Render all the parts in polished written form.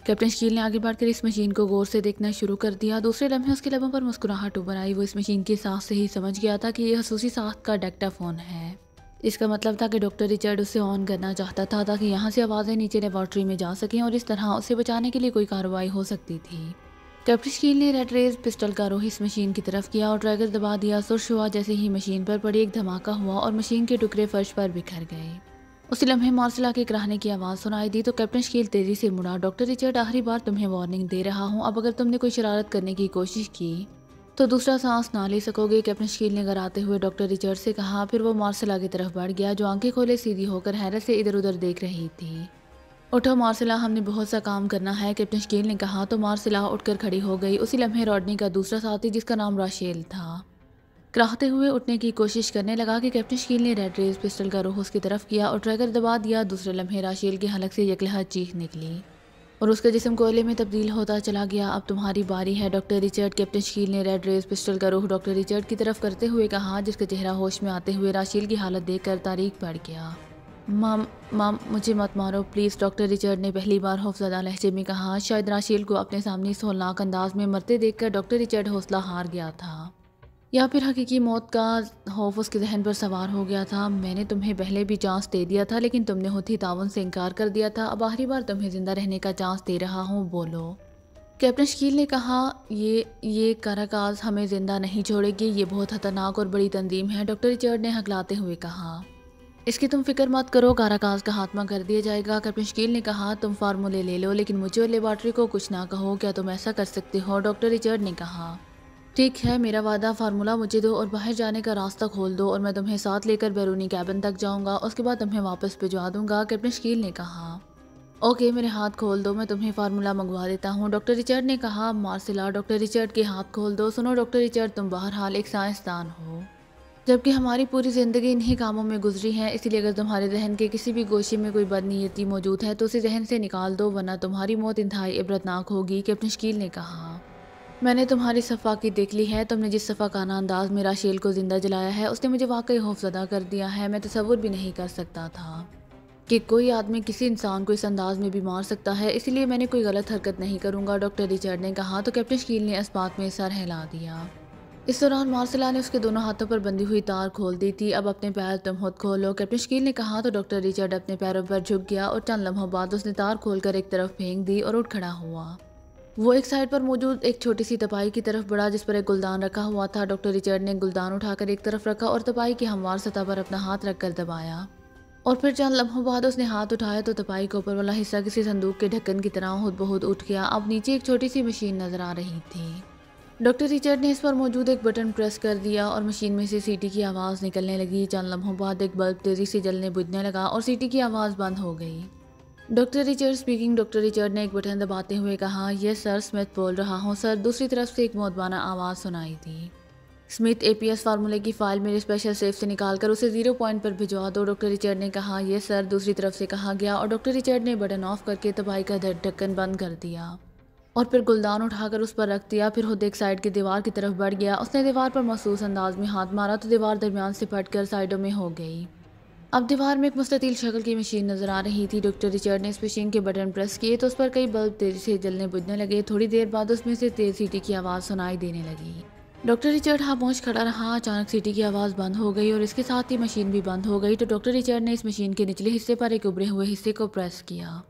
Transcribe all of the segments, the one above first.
Captain Shakeel ने आगे बढ़कर इस मशीन को गौर से देखना शुरू कर दिया। दूसरे लम्हे उसके लबों पर मुस्कुराहट उभर आई। वो इस मशीन की सांस से ही समझ गया था कि यह खसूसी साख्त का डेक्टाफोन है। इसका मतलब था कि डॉक्टर रिचर्ड उसे ऑन करना चाहता था ताकि यहाँ से आवाज़ें नीचे लेबॉर्ट्री में जा सकें और इस तरह उसे बचाने के लिए कोई कार्रवाई हो सकती थी। कैप्टन शकील ने रेड रेज पिस्टल का रुख इस मशीन की तरफ किया और ट्रैगर दबा दिया। सुर्श हुआ जैसे ही मशीन पर पड़ी, एक धमाका हुआ और मशीन के टुकड़े फर्श पर बिखर गए। उसी लम्हे मार्शला के कराहने की आवाज़ सुनाई दी तो कैप्टन शकील तेजी से मुड़ा। डॉक्टर रिचर्ड, आखिरी बार तुम्हें वार्निंग दे रहा हूँ, अब अगर तुमने कोई शरारत करने की कोशिश की तो दूसरा सांस ना ले सकोगे। कैप्टन शकील ने घबराते हुए डॉक्टर रिचर्ड से कहा। फिर वो मार्शला की तरफ बढ़ गया जो आंखें खोले सीधी होकर हैरत से इधर उधर देख रही थी। उठो मार्शला, हमने बहुत सा काम करना है, कैप्टन शकील ने कहा तो मार्शला उठकर खड़ी हो गई। उसी लम्हे रॉडनी का दूसरा साथी जिसका नाम राशेल था कराहते हुए उठने की कोशिश करने लगा कि कैप्टन शकील ने रेड रेज पिस्टल का रुख उसकी तरफ किया और ट्रैगर दबा दिया। दूसरे लम्हे राशेल की हलक से यकलहा चीख निकली और उसका जिस्म कोयले में तब्दील होता चला गया। अब तुम्हारी बारी है डॉक्टर रिचर्ड, कैप्टन शकील ने रेड रेज पिस्टल का रुख डॉक्टर रिचर्ड की तरफ करते हुए कहा, जिसका चेहरा होश में आते हुए राशेल की हालत देखकर तारीख पड़ गया। माम मुझे मत मारो प्लीज़, डॉक्टर रिचर्ड ने पहली बार खौफजदा लहजे में कहा। शायद राशेल को अपने सामने इस होलनाक अंदाज में मरते देखकर डॉक्टर रिचर्ड हौसला हार गया था या फिर हकीकी मौत का खौफ उसके जहन पर सवार हो गया था। मैंने तुम्हें पहले भी चांस दे दिया था लेकिन तुमने होती तावन से इनकार कर दिया था। अब आखिरी बार तुम्हें जिंदा रहने का चांस दे रहा हूँ, बोलो। कैप्टन शकील ने कहा, ये काराकाज हमें जिंदा नहीं छोड़ेगी, ये बहुत खतरनाक और बड़ी तंजीम है, डॉक्टर रिचर्ड ने हकलाते हुए कहा। इसकी तुम फिक्र मत करो, काराकाज का खात्मा कर दिया जाएगा, कैप्टन शकील ने कहा। तुम फार्मूले ले लो लेकिन मुझे और लेबॉर्ट्री को कुछ ना कहो, क्या तुम ऐसा कर सकते हो, डॉक्टर रिचर्ड ने कहा। ठीक है, मेरा वादा, फार्मूला मुझे दो और बाहर जाने का रास्ता खोल दो और मैं तुम्हें साथ लेकर बैरूनी कैबिन तक जाऊंगा, उसके बाद तुम्हें वापस भिजवा दूंगा, कैप्टन शकील ने कहा। ओके, मेरे हाथ खोल दो, मैं तुम्हें फार्मूला मंगवा देता हूँ, डॉक्टर रिचर्ड ने कहा। मार्शला, डॉक्टर रिचर्ड के हाथ खोल दो। सुनो डॉक्टर रिचर्ड, तुम बहरहाल एक साइंसदान हो जबकि हमारी पूरी ज़िंदगी इन्हीं कामों में गुजरी है, इसलिए अगर तुम्हारे जहन के किसी भी गोशे में कोई बदनीयती मौजूद है तो उसे जहन से निकाल दो, वरना तुम्हारी मौत इंतहाई इबरतनाक होगी, कैप्टन शकील ने कहा। मैंने तुम्हारी सफ़ाकी देख ली है, तुमने जिस सफ़ाकाना अंदाज में राशेल को ज़िंदा जलाया है उसने मुझे वाकई खौफजदा कर दिया है। मैं तसव्वुर भी नहीं कर सकता था कि कोई आदमी किसी इंसान को इस अंदाज में भी मार सकता है, इसीलिए मैंने कोई गलत हरकत नहीं करूँगा, डॉक्टर रिचर्ड ने कहा। तो कैप्टन शकील ने इस बात में सर हिला दिया। इस दौरान मार्शला ने उसके दोनों हाथों पर बंधी हुई तार खोल दी थी। अब अपने पैर तुम खुद खोलो, कैप्टन शकील ने कहा। तो डॉक्टर रिचर्ड अपने पैरों पर झुक गया और चंद लम्हों बाद उसने तार खोलकर एक तरफ फेंक दी और उठ खड़ा हुआ। वो एक साइड पर मौजूद एक छोटी सी तपाई की तरफ बढ़ा जिस पर एक गुलदान रखा हुआ था। डॉक्टर रिचर्ड ने गुलदान उठाकर एक तरफ रखा और तपाई की हमवार सतह पर अपना हाथ रखकर दबाया और फिर चंद लम्हों बाद उसने हाथ उठाया तो तपाई का ऊपर वाला हिस्सा किसी संदूक के ढक्कन की तरह खुद ब खुद उठ गया। अब नीचे एक छोटी सी मशीन नजर आ रही थी। डॉक्टर रिचर्ड ने इस पर मौजूद एक बटन प्रेस कर दिया और मशीन में से सीटी की आवाज़ निकलने लगी। चंद लम्हों बाद एक बल्ब तेज़ी से जलने बुझने लगा और सीटी की आवाज़ बंद हो गई। Doctor Richard speaking, doctor Richard ने एक बटन दबाते हुए कहा। यस सर, स्मिथ बोल रहा हूँ सर। दूसरी तरफ से एक मौतबाना आवाज़ सुनाई दी। स्मिथ, एपीएस फार्मूले की फाइल मेरे स्पेशल सेफ से निकालकर उसे 0 पॉइंट पर भिजवा दो, डॉक्टर रिचर्ड ने कहा। यस सर, दूसरी तरफ से कहा गया और डॉक्टर रिचर्ड ने बटन ऑफ करके तपाई का ढक्कन बंद कर दिया और फिर गुलदान उठाकर उस पर रख दिया। फिर खुद एक साइड की दीवार की तरफ बढ़ गया। उसने दीवार पर महसूस अंदाज में हाथ मारा तो दीवार दरमियान से फटकर साइडों में हो गई। अब दीवार में एक मुस्ततील शक्ल की मशीन नजर आ रही थी। डॉक्टर रिचर्ड ने इस मशीन के बटन प्रेस किए तो उस पर कई बल्ब तेजी से जलने बुझने लगे। थोड़ी देर बाद उसमें से तेज सीटी की आवाज़ सुनाई देने लगी। डॉक्टर रिचर्ड खामोश खड़ा रहा। अचानक सीटी की आवाज़ बंद हो गई और इसके साथ ही मशीन भी बंद हो गई। तो डॉक्टर रिचर्ड ने इस मशीन के निचले हिस्से पर एक उभरे हुए हिस्से को प्रेस किया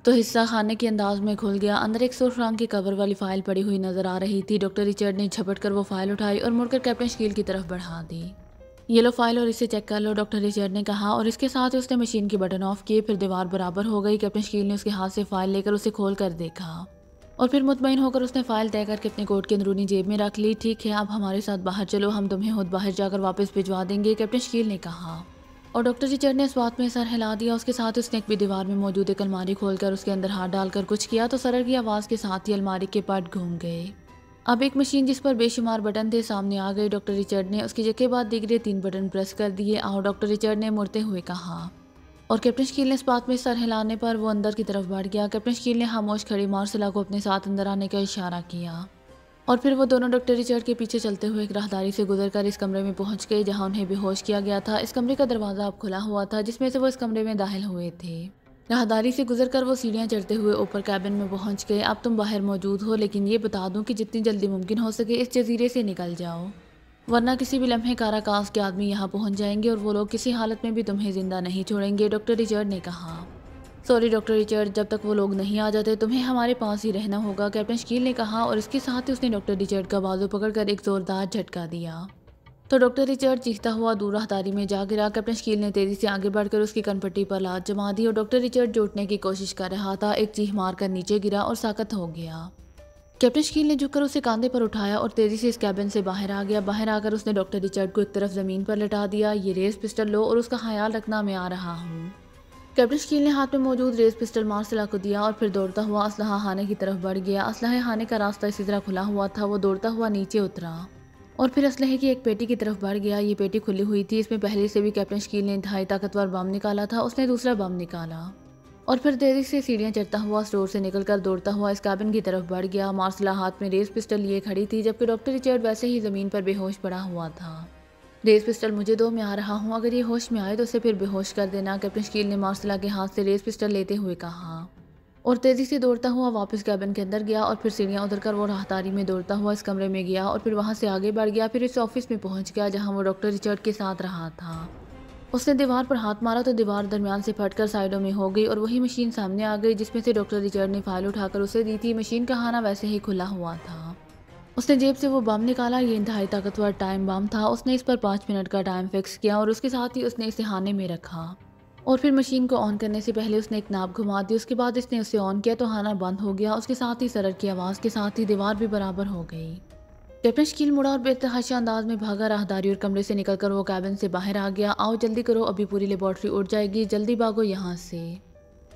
तो हिस्सा खाने के अंदाज में खुल गया। अंदर एक सुर्ख रंग की कवर वाली फाइल पड़ी हुई नजर आ रही थी। डॉक्टर रिचर्ड ने झपट कर वो फाइल उठाई और मुड़कर कैप्टन शकील की तरफ बढ़ा दी। ये लो फाइल और इसे चेक कर लो, डॉक्टर रिचर्ड ने कहा और इसके साथ ही उसने मशीन के बटन ऑफ किए। फिर दीवार बराबर हो गई। कैप्टन शकील ने उसके हाथ से फाइल लेकर उसे खोल कर देखा और फिर मुतमईन होकर उसने फाइल तय करके अपने कोट की अंदरूनी जेब में रख ली। ठीक है, अब हमारे साथ बाहर चलो, हम तुम्हें खुद बाहर जाकर वापस भिजवा देंगे, कैप्टन शकील ने कहा और डॉक्टर रिचर्ड ने इस बात में सर हिला दिया। उसके साथ उसने एक भी दीवार में मौजूद एक अलमारी खोलकर उसके अंदर हाथ डालकर कुछ किया तो सरर की आवाज़ के साथ ही अलमारी के पट घूम गए। अब एक मशीन जिस पर बेशुमार बटन थे सामने आ गई। डॉक्टर रिचर्ड ने उसकी जगह बाद दीगरे 3 बटन प्रेस कर दिए। आओ, डॉक्टर रिचर्ड ने मुड़ते हुए कहा और कैप्टन शकील ने इस बात में सर हिलाने पर वो अंदर की तरफ बढ़ गया। कैप्टन शकील ने खामोश खड़ी मार्शला को अपने साथ अंदर आने का इशारा किया और फिर वो दोनों डॉक्टर रिचर्ड के पीछे चलते हुए एक राहदारी से गुजरकर इस कमरे में पहुंच गए जहां उन्हें बेहोश किया गया था। इस कमरे का दरवाज़ा अब खुला हुआ था जिसमें से वो इस कमरे में दाखिल हुए थे। राहदारी से गुजरकर वो सीढ़ियाँ चढ़ते हुए ऊपर कैबिन में पहुंच गए। अब तुम बाहर मौजूद हो, लेकिन ये बता दूं कि जितनी जल्दी मुमकिन हो सके इस जजीरे से निकल जाओ, वरना किसी भी लम्हे काराकास के आदमी यहाँ पहुंच जाएंगे और वो लोग किसी हालत में भी तुम्हें जिंदा नहीं छोड़ेंगे, डॉक्टर रिचर्ड ने कहा। सॉरी डॉक्टर रिचर्ड, जब तक वो लोग नहीं आ जाते तुम्हें हमारे पास ही रहना होगा, कैप्टन शकील ने कहा और इसके साथ ही उसने डॉक्टर रिचर्ड का बाजू पकड़कर एक जोरदार झटका दिया। तो डॉक्टर रिचर्ड चीखता हुआ दूर राहदारी में जा गिरा। कैप्टन शकील ने तेजी से आगे बढ़कर उसकी कनपट्टी पर लात जमा दी और डॉक्टर रिचर्ड जुटने की कोशिश कर रहा था। एक चीख मारकर नीचे गिरा और साकत हो गया। कैप्टन शकील ने झुककर उसे कंधे पर उठाया और तेजी से इस कैबिन से बाहर आ गया। बाहर आकर उसने डॉक्टर रिचर्ड को एक तरफ जमीन पर लटा दिया। ये रेस पिस्टल लो और उसका ख्याल रखना, मैं आ रहा हूँ। कैप्टन शकील ने हाथ में मौजूद रेस पिस्टल मार्सेला को दिया और फिर दौड़ता हुआ असलहा खाने की तरफ बढ़ गया। असलहा खाने का रास्ता इसी तरह खुला हुआ था। वो दौड़ता हुआ नीचे उतरा और फिर असलहे की एक पेटी की तरफ बढ़ गया। ये पेटी खुली हुई थी। इसमें पहले से भी कैप्टन शकील ने इंतहाई ताकतवर बम निकाला था। उसने दूसरा बम निकाला और फिर तेजी से सीढ़ियाँ चढ़ता हुआ स्टोर से निकलकर दौड़ता हुआ इस कैबिन की तरफ बढ़ गया। मार्सला हाथ में रेस पिस्टल लिए खड़ी थी, जबकि डॉक्टर रिचर्ड वैसे ही ज़मीन पर बेहोश पड़ा हुआ था। रेस पिस्टल मुझे दो, मैं आ रहा हूँ, अगर ये होश में आए तो उसे फिर बेहोश कर देना, कैप्टन शकील ने मार्सला के हाथ से रेस पिस्टल लेते हुए कहा और तेजी से दौड़ता हुआ वापस कैबिन के अंदर गया। और फिर सीढ़ियाँ उतरकर वो राहदारी में दौड़ता हुआ इस कमरे में गया और फिर वहाँ से आगे बढ़ गया। फिर इस ऑफिस में पहुँच गया जहाँ वो डॉक्टर रिचर्ड के साथ रहा था। उसने दीवार पर हाथ मारा तो दीवार दरमियान से फटकर साइडों में हो गई और वही मशीन सामने आ गई जिसमें से डॉक्टर रिचर्ड ने फाइल उठाकर उसे दी थी। मशीन का खाना वैसे ही खुला हुआ था। उसने जेब से वो बम निकाला। ये इंतहाई ताकतवर टाइम बम था। उसने इस पर 5 मिनट का टाइम फिक्स किया और उसके साथ ही उसने इसे खाने में रखा और फिर मशीन को ऑन करने से पहले उसने एक नाब घुमा दी। उसके बाद इसने उसे ऑन किया तो खाना बंद हो गया। उसके साथ ही सरर की आवाज़ के साथ ही दीवार भी बराबर हो गई। कैप्टन शकील मुड़ा और बेतहाशा अंदाज में भागा। राहदारी और कमरे से निकलकर वो कैबिन से बाहर आ गया। आओ जल्दी करो, अभी पूरी लेबॉर्ट्री उड़ जाएगी, जल्दी भागो यहाँ से,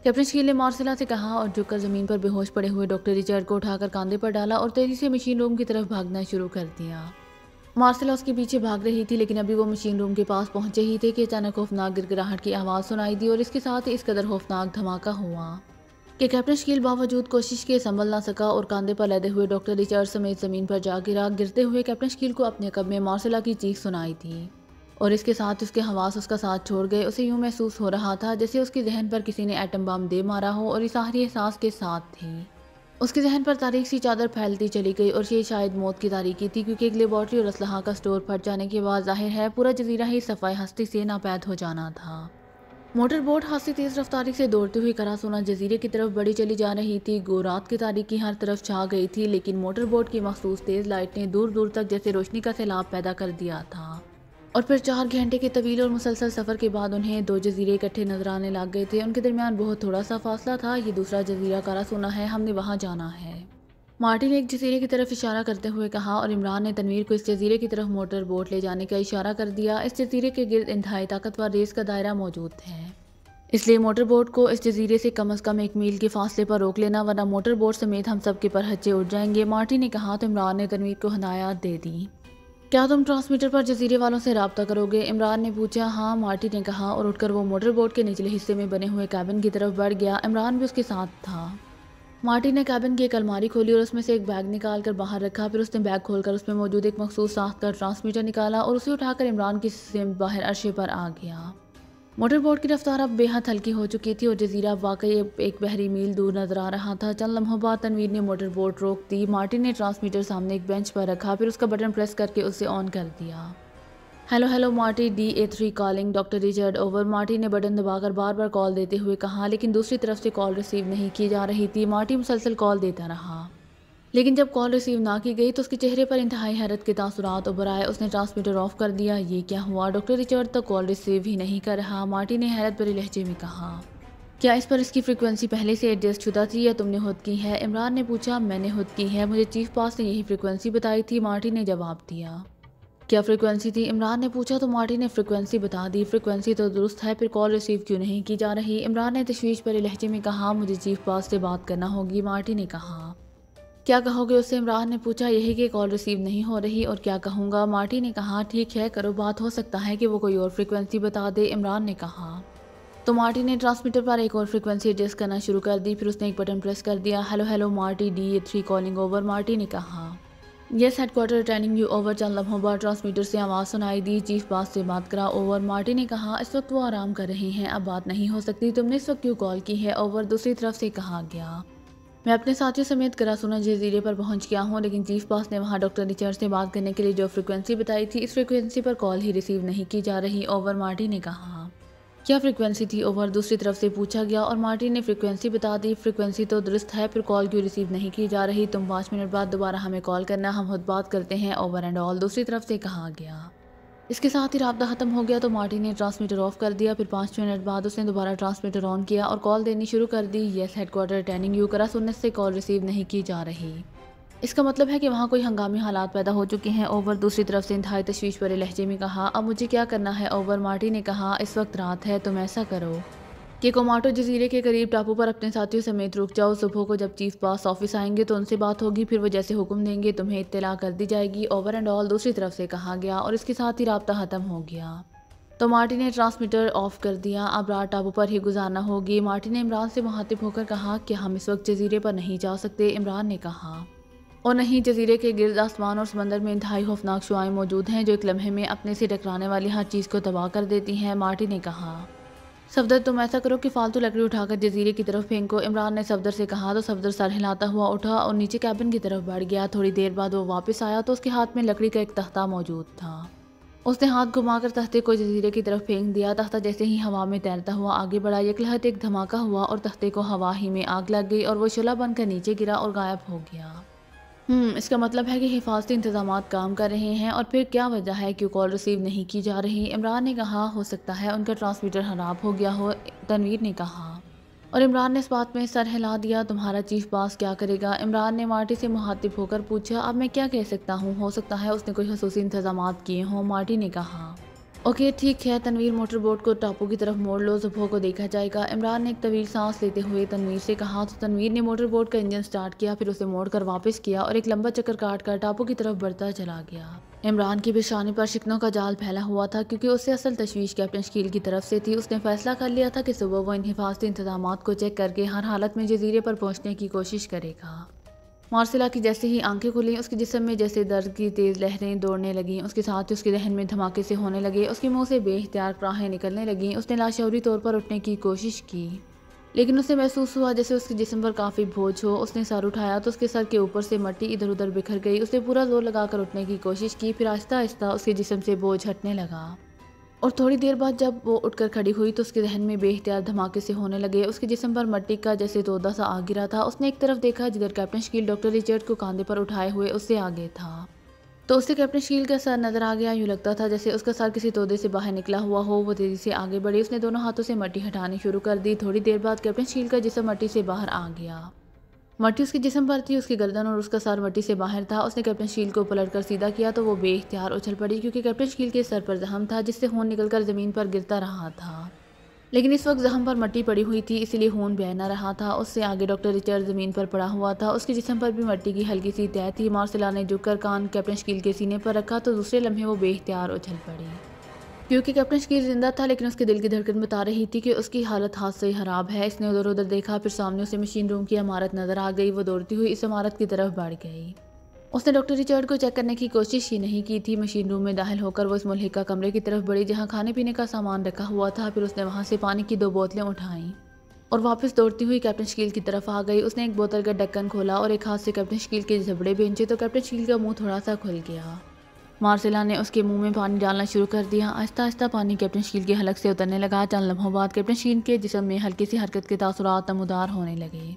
कैप्टन शकील ने मार्सेला से कहा और झुककर ज़मीन पर बेहोश पड़े हुए डॉक्टर रिचर्ड को उठाकर कंधे पर डाला और तेजी से मशीन रूम की तरफ भागना शुरू कर दिया। मार्सेला उसके पीछे भाग रही थी, लेकिन अभी वो मशीन रूम के पास पहुंचे ही थे कि अचानक खौफनाक गिड़गिड़ाहट की आवाज़ सुनाई दी और इसके साथ ही इस कदर खौफनाक धमाका हुआ कि कैप्टन शकील बावजूद कोशिश के संभल ना सका और कंधे पर लदे हुए डॉक्टर रिचर्ड समेत ज़मीन पर जा गिरा। गिरते हुए कैप्टन शकील को अपने कब में मार्सेला की चीख सुनाई थी और इसके साथ उसके हवास उसका साथ छोड़ गए। उसे यूँ महसूस हो रहा था जैसे उसके जहन पर किसी ने एटम बम दे मारा हो और इस आखिरी एहसास के साथ थी उसके जहन पर तारीख सी चादर फैलती चली गई और ये शायद मौत की तारीकी थी, क्योंकि एक लेबॉर्ट्री और असलहा का स्टोर फट जाने के बाद जाहिर है पूरा जजीरा ही सफाई हस्ती से नापैद हो जाना था। मोटर बोट हाथ से तेज रफ्तारी से दौड़ती हुई करासूना जजीरे की तरफ बढ़ी चली जा रही थी। रात की तारीकी हर तरफ छा गई थी, लेकिन मोटर बोट की मखसूस तेज लाइट ने दूर दूर तक जैसे रोशनी का सैलाब पैदा कर दिया था। और फिर 4 घंटे के तवील और मुसलसल सफ़र के बाद उन्हें 2 जजीरे इकट्ठे नजर आने लग गए थे। उनके दरमियान बहुत थोड़ा सा फासला था। ये दूसरा जजीरा करासूना है, हमने वहाँ जाना है, मार्टी ने एक जजीरे की तरफ इशारा करते हुए कहा और इमरान ने तनवीर को इस जजीरे की तरफ मोटर बोट ले जाने का इशारा कर दिया। इस जजीरे के गिर्द इंतहाई ताकतवर रेस का दायरा मौजूद है, इसलिए मोटर बोट को इस जजीरे से कम एक मील के फासले पर रोक लेना, वरना मोटर बोट समेत हम सब के पर हच्चे उड़ जाएंगे, मार्टी ने कहा। तो इमरान ने तनवीर को हदायत दे दी। क्या तुम ट्रांसमीटर पर जजीरे वालों से रब्ता करोगे? इमरान ने पूछा। हाँ, मार्टी ने कहा और उठकर वो मोटर बोट के निचले हिस्से में बने हुए कैबिन की तरफ बढ़ गया। इमरान भी उसके साथ था। मार्टी ने कैबिन की एक अलमारी खोली और उसमें से एक बैग निकाल कर बाहर रखा। फिर उसने बैग खोलकर उसमें मौजूद एक मखसूस साख्त का ट्रांसमीटर निकाला और उसे उठाकर इमरान की सिमत बाहर अर्शे पर आ गया। मोटर बोट की रफ्तार अब बेहद हल्की हो चुकी थी और जजीरा वाकई एक बहरी मील दूर नजर आ रहा था। चंद लम्हों बाद तनवीर ने मोटर बोट रोक दी। मार्टिन ने ट्रांसमीटर सामने एक बेंच पर रखा, फिर उसका बटन प्रेस करके उसे ऑन कर दिया। Hello hello Marty, DA3 calling, doctor Richard over. Marty ने बटन दबाकर बार बार कॉल देते हुए कहा, लेकिन दूसरी तरफ से कॉल रिसीव नहीं की जा रही थी। मार्टी मुसलसल कॉल देता रहा, लेकिन जब कॉल रिसीव ना की गई तो उसके चेहरे पर इंतहाई हैरत के तासुरात उभर आए। उसने ट्रांसमीटर ऑफ कर दिया। ये क्या हुआ? डॉक्टर रिचर्ड तक कॉल रिसीव ही नहीं कर रहा, मार्टी ने हैरत भरे लहजे में कहा। क्या इस पर इसकी फ्रीक्वेंसी पहले से एडजस्ट शुदा थी या तुमने खुद की है? इमरान ने पूछा। मैंने खुद की है, मुझे चीफ पास ने यही फ्रीक्वेंसी बताई थी, मार्टी ने जवाब दिया। क्या फ्रीक्वेंसी थी? इमरान ने पूछा। तो मार्टी ने फ्रीक्वेंसी बता दी। फ्रीक्वेंसी तो दुरुस्त है, फिर कॉल रिसीव क्यों नहीं की जा रही? इमरान ने तशवीश भरे लहजे में कहा। मुझे चीफ पास से बात करना होगी, मार्टी ने कहा। क्या कहोगे उससे? इमरान ने पूछा। यही कि कॉल रिसीव नहीं हो रही। और क्या कहूँगा? मार्टी ने कहा। ठीक है, करो बात, हो सकता है कि वो कोई और फ्रीक्वेंसी बता दे, इमरान ने कहा। तो मार्टी ने ट्रांसमीटर पर एक और फ्रीक्वेंसी एडजस्ट करना शुरू कर दी। फिर उसने एक बटन प्रेस कर दिया। Hello hello Marty, DA3 calling over, Marty ने कहा। Yes headquarter returning you over. चंद लम्हों बाद ट्रांसमीटर से आवाज़ सुनाई दी, चीफ बास से बात करा। ओवर। मार्टी ने कहा, इस वक्त वो आराम कर रहे हैं, अब बात नहीं हो सकती। तुमने इस वक्त क्यों कॉल की है? ओवर। दूसरी तरफ से कहा गया, मैं अपने साथियों समेत करासूना जजीरे पर पहुंच गया हूं, लेकिन चीफ बास ने वहां डॉक्टर रिचर्ड से बात करने के लिए जो फ्रिक्वेंसी बताई थी, इस फ्रिक्वेंसी पर कॉल ही रिसीव नहीं की जा रही। ओवर। मार्टी ने कहा, क्या फ्रिक्वेंसी थी? ओवर। दूसरी तरफ से पूछा गया और मार्टी ने फ्रिक्वेंसी बता दी। फ्रिक्वेंसी तो दुरुस्त है, फिर कॉल क्यों रिसीव नहीं की जा रही? तुम 5 मिनट बाद दोबारा हमें कॉल करना, हम खुद बात करते हैं। Over and all. दूसरी तरफ से कहा गया। इसके साथ ही राब्ता खत्म हो गया तो मार्टी ने ट्रांसमीटर ऑफ कर दिया। फिर 5 मिनट बाद उसने दोबारा ट्रांसमीटर ऑन किया और कॉल देनी शुरू कर दी। Yes headquarter returning you. करा सुनने से कॉल रिसीव नहीं की जा रही, इसका मतलब है कि वहाँ कोई हंगामी हालात पैदा हो चुके हैं। ओवर। दूसरी तरफ से इंतहाई तशवीश भरे लहजे में कहा, अब मुझे क्या करना है? ओवर। मार्टी ने कहा, इस वक्त रात है, तुम ऐसा करो कि कोमाटो जजीरे के करीब टापू पर अपने साथियों समेत रुक जाओ। सुबह को जब चीफ बास ऑफिस आएंगे तो उनसे बात होगी, फिर वो जैसे हुक्म देंगे तुम्हें इत्तला कर दी जाएगी। Over and all. दूसरी तरफ से कहा गया और इसके साथ ही राब्ता ख़त्म हो गया तो मार्टी ने ट्रांसमीटर ऑफ कर दिया। अब रात टापू पर ही गुजारना होगी। मार्टी ने इमरान से मुखातिब होकर कहा कि हम इस वक्त जजीरे पर नहीं जा सकते। इमरान ने कहा, और नहीं, जजीरे के गिर्द आसमान और समंदर में इंतहाई खौफनाक शुआएं मौजूद हैं जो एक लम्हे में अपने से टकराने वाली हर चीज़ को तबाह कर देती हैं। मार्टी ने कहा, सफदर तुम ऐसा करो कि फालतू लकड़ी उठाकर जजीरे की तरफ फेंको। इमरान ने सफदर से कहा तो सफदर सर हिलाता हुआ उठा और नीचे कैबिन की तरफ बढ़ गया। थोड़ी देर बाद वो वापस आया तो उसके हाथ में लकड़ी का एक तख्ता मौजूद था। उसने हाथ घुमाकर तख्ते को जजीरे की तरफ फेंक दिया। तख्ता जैसे ही हवा में तैरता हुआ आगे बढ़ा, यकलहत एक धमाका हुआ और तख्ते को हवा ही में आग लग गई और वो शोला बनकर नीचे गिरा और गायब हो गया। इसका मतलब है कि हिफाजती इंतजाम काम कर रहे हैं। और फिर क्या वजह है क्यों कॉल रिसीव नहीं की जा रही? इमरान ने कहा, हो सकता है उनका ट्रांसमीटर खराब हो गया हो। तनवीर ने कहा, और इमरान ने इस बात में सर हिला दिया। तुम्हारा चीफ बास क्या करेगा? इमरान ने मार्टी से मुखातिब होकर पूछा, अब मैं क्या कह सकता हूँ, हो सकता है उसने कोई खसूसी इंतजाम किए हों। मार्टी ने कहा, ओके ठीक है। तनवीर, मोटर बोट को टापू की तरफ मोड़ लो, सुबह को देखा जाएगा। इमरान ने एक तवील सांस लेते हुए तनवीर से कहा तो तनवीर ने मोटर बोट का इंजन स्टार्ट किया, फिर उसे मोड़कर वापस किया और एक लंबा चक्कर काट कर टापू की तरफ बढ़ता चला गया। इमरान की पेशानी पर शिकनों का जाल फैला हुआ था क्योंकि उससे असल तशवीश कैप्टन शकील की तरफ से थी। उसने फैसला कर लिया था कि सुबह वो इन हिफाजती इंतजाम को चेक करके हर हालत में जजीरे पर पहुंचने की कोशिश करेगा। मार्सिला की जैसे ही आंखें खुली, उसके जिस्म में जैसे दर्द की तेज़ लहरें दौड़ने लगीं। उसके साथ ही उसके जहन में धमाके से होने लगे। उसके मुंह से बेख्तियार राहें निकलने लगीं। उसने लाशौरी तौर पर उठने की कोशिश की, लेकिन उसे महसूस हुआ जैसे उसके जिस्म पर काफ़ी बोझ हो। उसने सर उठाया तो उसके सर के ऊपर से मिट्टी इधर उधर बिखर गई। उसने पूरा जोर लगाकर उठने की कोशिश की, फिर आहिस्ता आहिस्ता उसके जिस्म से बोझ हटने लगा। और थोड़ी देर बाद जब वो उठकर खड़ी हुई तो उसके जहन में बेख्तियार धमाके से होने लगे। उसके जिस्म पर मिट्टी का जैसे तोदा सा आ गिरा था। उसने एक तरफ देखा जिधर कैप्टन शकील डॉक्टर रिचर्ड को कंधे पर उठाए हुए उससे आगे था, तो उससे कैप्टन शकील का सर नजर आ गया। यूँ लगता था जैसे उसका सर किसी तोदे से बाहर निकला हुआ हो। वो तेजी से आगे बढ़ी। उसने दोनों हाथों से मिट्टी हटानी शुरू कर दी। थोड़ी देर बाद कैप्टन शकील का जिस्म मिट्टी से बाहर आ गया। मिट्टी उसके जिस्म पर थी, उसकी गर्दन और उसका सर मिट्टी से बाहर था। उसने कैप्टन शकील को पलटकर सीधा किया तो वो बेइख्तियार उछल पड़ी क्योंकि कैप्टन शकील के सर पर जख्म था जिससे खून निकलकर ज़मीन पर गिरता रहा था। लेकिन इस वक्त जख्म पर मिट्टी पड़ी हुई थी, इसीलिए खून बह न रहा था। उससे आगे डॉक्टर रिचर्ड ज़मीन पर पड़ा हुआ था। उसके जिस्म पर भी मिट्टी की हल्की सी तह थी। मार्सिला ने झुककर कान कैप्टन शकील के सीने पर रखा तो दूसरे लम्हे वो बेइख्तियार उछल पड़ी क्योंकि कैप्टन शकील जिंदा था, लेकिन उसके दिल की धड़कन बता रही थी कि उसकी हालत हाथ से खराब है। इसने उधर उधर देखा, फिर सामने उसे मशीन रूम की इमारत नजर आ गई। वो दौड़ती हुई इस इमारत की तरफ बढ़ गई। उसने डॉक्टर रिचर्ड को चेक करने की कोशिश ही नहीं की थी। मशीन रूम में दाखिल होकर वो इस मुल्हिका कमरे की तरफ बढ़ी जहाँ खाने पीने का सामान रखा हुआ था। फिर उसने वहाँ से पानी की 2 बोतलें उठाईं और वापस दौड़ती हुई कैप्टन शकील की तरफ आ गई। उसने एक बोतल का ढक्कन खोला और एक हाथ से कैप्टन शकील के जबड़े बेंचे तो कैप्टन शकील का मुँह थोड़ा सा खुल गया। मार्सिला ने उसके मुंह में पानी डालना शुरू कर दिया। आहिस्ता आहिस्ता पानी कैप्टन शकील के हलक से उतरने लगा। चंद लम्हों बाद कैप्टन शकील के जिस्म में हल्की सी हरकत के तासुरात नमूदार होने लगे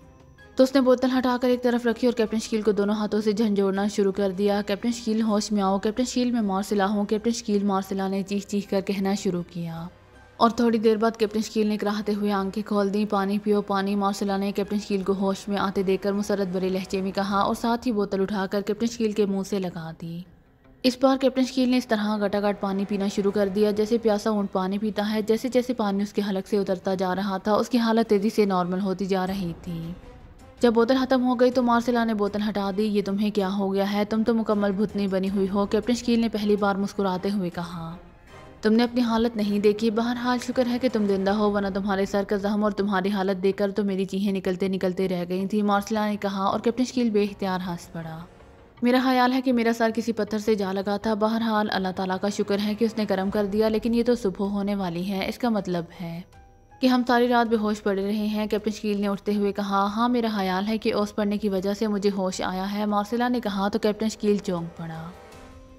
तो उसने बोतल हटाकर एक तरफ रखी और कैप्टन शकील को दोनों हाथों से झंझोड़ना शुरू कर दिया। कैप्टन शकील, होश में आओ। कैप्टन शकील, मैं मार्सिला हूँ। कैप्टन शकील, मार्सिला ने चीख चीख कर कहना शुरू किया। और थोड़ी देर बाद कैप्टन शकील ने कराहते हुए आंखें खोल दी। पानी पियो, पानी। मार्सिला ने कैप्टन शकील को होश में आते देखकर मुसरत भरे लहजे में कहा और साथ ही बोतल उठाकर कैप्टन शकील के मुँह से लगा दी। इस बार कैप्टन शकील ने इस तरह घटाघट पानी पीना शुरू कर दिया जैसे प्यासा ऊंट पानी पीता है। जैसे जैसे पानी उसके हलक से उतरता जा रहा था उसकी हालत तेज़ी से नॉर्मल होती जा रही थी। जब बोतल ख़त्म हो गई तो मार्सिला ने बोतल हटा दी। ये तुम्हें क्या हो गया है? तुम तो मुकम्मल भुतनी बनी हुई हो। कैप्टन शकील ने पहली बार मुस्कुराते हुए कहा, तुमने अपनी हालत नहीं देखी। बहरहाल शुक्र है कि तुम जिंदा हो, वरना तुम्हारे सर का जख्म और तुम्हारी हालत देखकर तो मेरी चीखें निकलते निकलते रह गई थी। मार्सिला ने कहा और कैप्टन शकील बेख्तियार हंस पड़ा। मेरा ख्याल है कि मेरा सर किसी पत्थर से जा लगा था। बहरहाल अल्लाह ताला का शुक्र है कि उसने करम कर दिया, लेकिन ये तो सुबह होने वाली है। इसका मतलब है कि हम सारी रात बेहोश पड़े रहे हैं। कैप्टन शकील ने उठते हुए कहा। हाँ, मेरा ख्याल है कि ओस पड़ने की वजह से मुझे होश आया है, मार्सिला ने कहा। तो कैप्टन शकील चौंक पड़ा।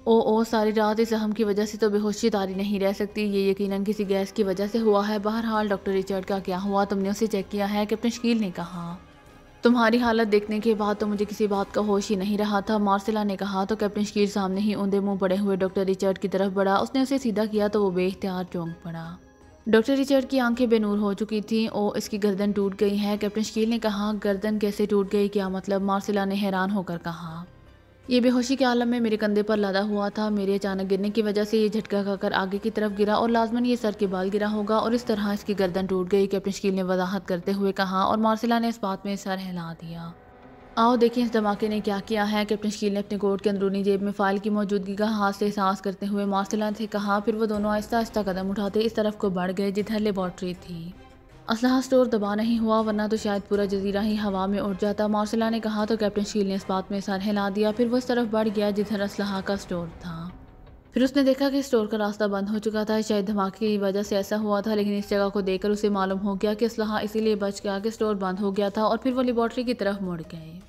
ओ सारी रात इस जख्म की वजह से तो बेहोशी तारी नहीं रह सकती, ये यकीनन किसी गैस की वजह से हुआ है। बहरहाल डॉक्टर रिचर्ड का क्या हुआ, तुमने उसे चेक किया है? कैप्टन शकील ने कहा। तुम्हारी हालत देखने के बाद तो मुझे किसी बात का होश ही नहीं रहा था, मार्सिला ने कहा। तो कैप्टन शकील सामने ही ऊंधे मुंह पड़े हुए डॉक्टर रिचर्ड की तरफ बढ़ा। उसने उसे सीधा किया तो वो बेइख्तियार चौंक पड़ा। डॉक्टर रिचर्ड की आंखें बेनूर हो चुकी थीं। ओ, इसकी गर्दन टूट गई है, कैप्टन शकील ने कहा। गर्दन कैसे टूट गई, क्या मतलब? मार्सिला ने हैरान होकर कहा। ये बेहोशी के आलम में मेरे कंधे पर लदा हुआ था। मेरे अचानक गिरने की वजह से ये झटका खाकर आगे की तरफ गिरा और लाजमन ये सर के बाल गिरा होगा और इस तरह इसकी गर्दन टूट गई, कैप्टन शकील ने वजाहत करते हुए कहा। और मार्सिला ने इस बात में सर हिला दिया। आओ देखिए इस धमाके ने क्या किया है। कैप्टन शकील ने अपने कोट के अंदरूनी जेब में फाइल की मौजूदगी का हाथ से एहसास करते हुए मार्सिला से कहा। फिर वो दोनों आहिस्ता आहिस्ता कदम उठाते इस तरफ को बढ़ गए जिधर लेबॉर्ट्री थी। असलहा स्टोर दबा नहीं हुआ, वरना तो शायद पूरा जजीरा ही हवा में उड़ जाता, मार्सिला ने कहा। तो कैप्टन शकील ने इस बात में सर हिला दिया। फिर वो इस तरफ बढ़ गया जिधर असलहा का स्टोर था। फिर उसने देखा कि स्टोर का रास्ता बंद हो चुका था। शायद धमाके की वजह से ऐसा हुआ था, लेकिन इस जगह को देखकर उसे मालूम हो गया कि असलहा इसीलिए बच गया कि स्टोर बंद हो गया था। और फिर वो लेबॉर्ट्री की तरफ मुड़ गए।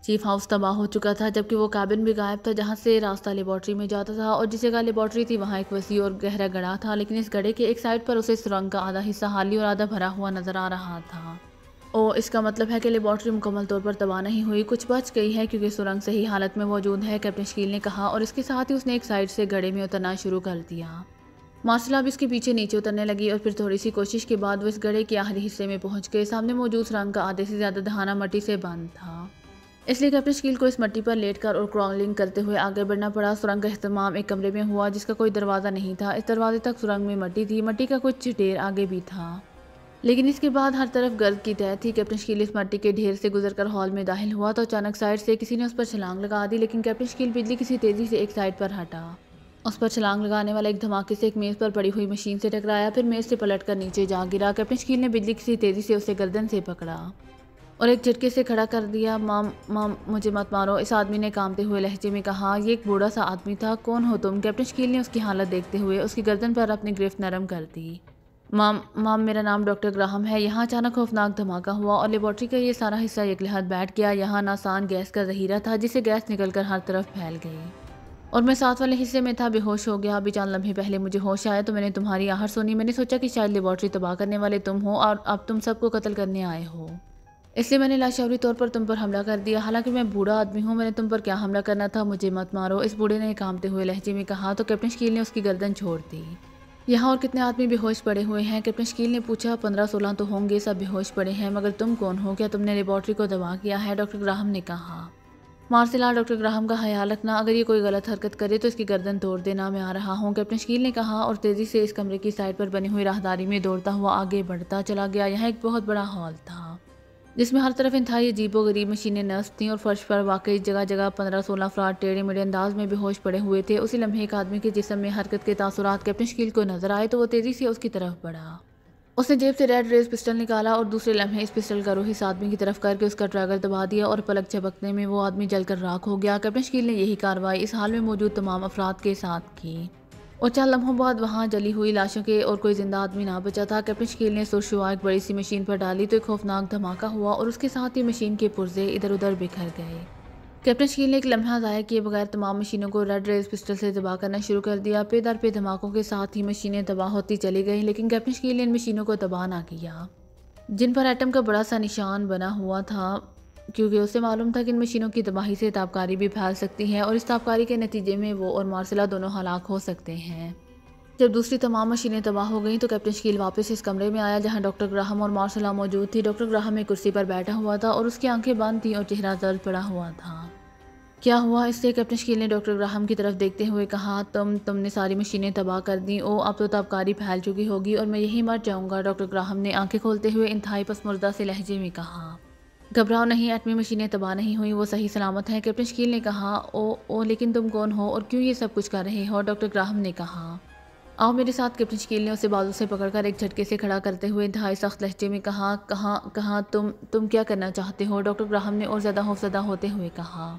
चीफ हाउस तबाह हो चुका था, जबकि वो कैबिन भी गायब था जहाँ से रास्ता लेबॉर्ट्री में जाता था। और जिस जगह लेबॉर्ट्री थी वहाँ एक वसी और गहरा गड्ढा था, लेकिन इस गड्ढे के एक साइड पर उसे सुरंग का आधा हिस्सा खाली और आधा भरा हुआ नजर आ रहा था। ओ, इसका मतलब है कि लेबॉर्ट्री मुकम्मल तौर पर तबाह नहीं हुई, कुछ बच गई है क्योंकि सुरंग सही हालत में मौजूद है, कैप्टन शकील ने कहा। और इसके साथ ही उसने एक साइड से गड्ढे में उतरना शुरू कर दिया। मार्सिला भी इसके पीछे नीचे उतरने लगी और फिर थोड़ी सी कोशिश के बाद वो इस गड्ढे के आखिरी हिस्से में पहुंच गए। सामने मौजूद सुरंग का आधे से ज़्यादा दहाना मट्टी से बंद था, इसलिए कैप्टन शकील को इस मट्टी पर लेटकर और क्रॉलिंग करते हुए आगे बढ़ना पड़ा। सुरंग का इख्तिताम एक कमरे में हुआ जिसका कोई दरवाज़ा नहीं था। इस दरवाजे तक सुरंग में मट्टी थी, मट्टी का कुछ ढेर आगे भी था, लेकिन इसके बाद हर तरफ गर्द की तह थी। कैप्टन शकील इस मट्टी के ढेर से गुजरकर हॉल में दाखिल हुआ तो अचानक साइड से किसी ने उस पर छलांग लगा दी, लेकिन कैप्टन शकील बिजली किसी तेज़ी से एक साइड पर हटा। उस पर छलांग लगाने वाला एक धमाके से एक मेज़ पर पड़ी हुई मशीन से टकराया, फिर मेज़ से पलटकर नीचे जा गिरा। कैप्टन शकील ने बिजली किसी तेज़ी से उसे गर्दन से पकड़ा और एक झटके से खड़ा कर दिया। माम मुझे मत मारो, इस आदमी ने कांपते हुए लहजे में कहा। ये एक बूढ़ा सा आदमी था। कौन हो तुम? कैप्टन शकील ने उसकी हालत देखते हुए उसकी गर्दन पर अपनी गिरफ्त नरम कर दी। माम मेरा नाम डॉक्टर ग्राहम है। यहाँ अचानक खौफनाक धमाका हुआ और लेबॉर्ट्री का ये सारा हिस्सा यकलहत बैठ गया। यहाँ नासान गैस का जहीरा था जिससे गैस निकलकर हर तरफ फैल गई और मैं साथ वाले हिस्से में था, बेहोश हो गया। अभी चंद लम्हे पहले मुझे होश आया तो मैंने तुम्हारी आहट सुनी। मैंने सोचा कि शायद लेबॉर्ट्री तबाह करने वाले तुम हो और अब तुम सबको कत्ल करने आए हो, इसलिए मैंने लाशौरी तौर पर तुम पर हमला कर दिया। हालांकि मैं बूढ़ा आदमी हूँ, मैंने तुम पर क्या हमला करना था? मुझे मत मारो, इस बूढ़े ने कांपते हुए लहजे में कहा। तो कैप्टन शकील ने उसकी गर्दन छोड़ दी। यहाँ और कितने आदमी बेहोश पड़े हुए हैं? कैप्टन शकील ने पूछा। 15-16 तो होंगे, सब बेहोश पड़े हैं। मगर तुम कौन हो? क्या तुमने लेबॉर्ट्री को तबाह किया है? डॉक्टर ग्राहम ने कहा। मार्सिला, डॉक्टर ग्राहम का ख्याल रखना, अगर ये कोई गलत हरकत करे तो इसकी गर्दन तोड़ देना। मैं आ रहा हूँ, कैप्टन शकील ने कहा और तेज़ी से इस कमरे की साइड पर बनी हुई राहदारी में दौड़ता हुआ आगे बढ़ता चला गया। यहाँ एक बहुत बड़ा हॉल था जिसमें हर तरफ इंतहाई अजीबो गरीब मशीनें नस्ब थीं और फर्श पर वाकई जगह जगह 15-16 अफराद टेढ़े मेढ़े अंदाज में बेहोश पड़े हुए थे। उसी लम्हे एक आदमी के जिस्म में हरकत के तासुरात कैप्टन शकील को नजर आए तो वो तेज़ी से उसकी तरफ बढ़ा। उसने जेब से रेड रेज पिस्टल निकाला और दूसरे लम्हे इस पिस्टल का रुख इस आदमी की तरफ करके उसका ट्रैगर दबा दिया और पलक झपकने में वो आदमी जलकर राख हो गया। कैप्टन शकील ने यही कार्रवाई इस हाल में मौजूद तमाम अफराद के साथ की और 4 लम्हों बाद वहाँ जली हुई लाशों के और कोई जिंदा आदमी ना बचा था। कैप्टन शकील ने सुरशुआ एक बड़ी सी मशीन पर डाली तो एक खौफनाक धमाका हुआ और उसके साथ ही मशीन के पुर्जे इधर उधर बिखर गए। कैप्टन शकील ने एक लम्हा ज़ाया किए बगैर तमाम मशीनों को रेड रेज पिस्टल से तबाह करना शुरू कर दिया। पे दर पे धमाकों के साथ ही मशीनें तबाह होती चली गईं, लेकिन कैप्टन शकील ने इन मशीनों को तबाह ना किया जिन पर एटम का बड़ा सा निशान बना हुआ था, क्योंकि उसे मालूम था कि इन मशीनों की तबाही से ताबकारी भी फैल सकती है और इस ताबकारी के नतीजे में वो और मार्सिला दोनों हलाक हो सकते हैं। जब दूसरी तमाम मशीनें तबाह हो गईं तो कैप्टन शकील वापस इस कमरे में आया जहां डॉक्टर ग्राहम और मार्सिला मौजूद थी। डॉक्टर ग्राहम एक कुर्सी पर बैठा हुआ था और उसकी आंखें बंद थीं और चेहरा दर्द पड़ा हुआ था। क्या हुआ? इससे कैप्टन शकील ने डॉक्टर ग्राहम की तरफ देखते हुए कहा। तुमने सारी मशीनें तबाह कर दी। ओ, अब तो ताबकारी फैल चुकी होगी और मैं यही मर जाऊंगा। डॉक्टर ग्राहम ने आंखें खोलते हुए इंतहाई पसमुर्दा से लहजे में कहा। घबराओ नहीं, एटमी मशीनें तबाह नहीं हुई, वो सही सलामत हैं। कैप्टन शकील ने कहा। ओ लेकिन तुम कौन हो और क्यों ये सब कुछ कर रहे हो? डॉक्टर ग्राहम ने कहा। आओ मेरे साथ। कैप्टन शकील ने उसे बाजू से पकड़कर एक झटके से खड़ा करते हुए इंतहाई सख्त लहजे में कहा। कहाँ तुम क्या करना चाहते हो? डॉक्टर ग्राहम ने और ज़्यादा खौफज़दा होते हुए कहा।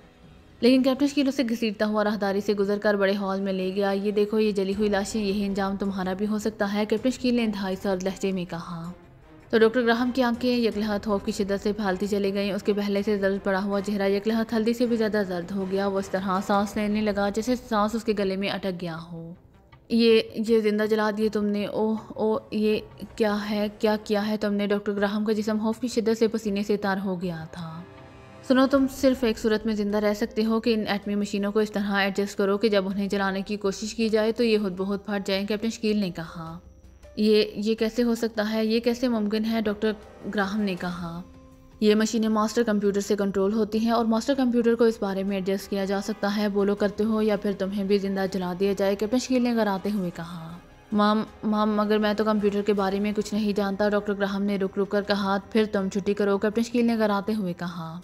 लेकिन कैप्टन शकील उसे घसीटता हुआ राहदारी से गुजरकर बड़े हॉल में ले गया। ये देखो, ये जली हुई लाशें, यही अंजाम तुम्हारा भी हो सकता है, कैप्टन शकील ने इंतहाई सर्द लहजे में कहा। तो डॉक्टर ग्राहम की आंखें यकलहत खौफ की शिद्दत से फैलती चली गईं। उसके पहले से दर्द पड़ा हुआ चेहरा यकलहत हल्दी से भी ज़्यादा जर्द हो गया। वो इस तरह सांस लेने लगा जैसे सांस उसके गले में अटक गया हो। ये जिंदा जला दिए तुमने? ओह ओह, ये क्या है, क्या किया है तुमने? डॉक्टर ग्राहम का जिस्म खौफ की शिद्दत से पसीने से तर हो गया था। सुनो, तुम सिर्फ एक सूरत में ज़िंदा रह सकते हो कि इन एटमी मशीनों को इस तरह एडजस्ट करो कि जब उन्हें जलाने की कोशिश की जाए तो ये खुद ब खुद फट जाएं, कैप्टन शकील ने कहा। ये कैसे हो सकता है? ये कैसे मुमकिन है? डॉक्टर ग्राहम ने कहा। ये मशीनें मास्टर कंप्यूटर से कंट्रोल होती हैं और मास्टर कंप्यूटर को इस बारे में एडजस्ट किया जा सकता है। बोलो, करते हो या फिर तुम्हें भी ज़िंदा जला दिया जाए, कैप्टन शकील ने घबराते हुए कहा। माम मगर मैं तो कंप्यूटर के बारे में कुछ नहीं जानता, डॉक्टर ग्राहम ने रुक रुक कर कहा। फिर तुम छुट्टी करो, कैप्टन शकील ने घबराते हुए कहा।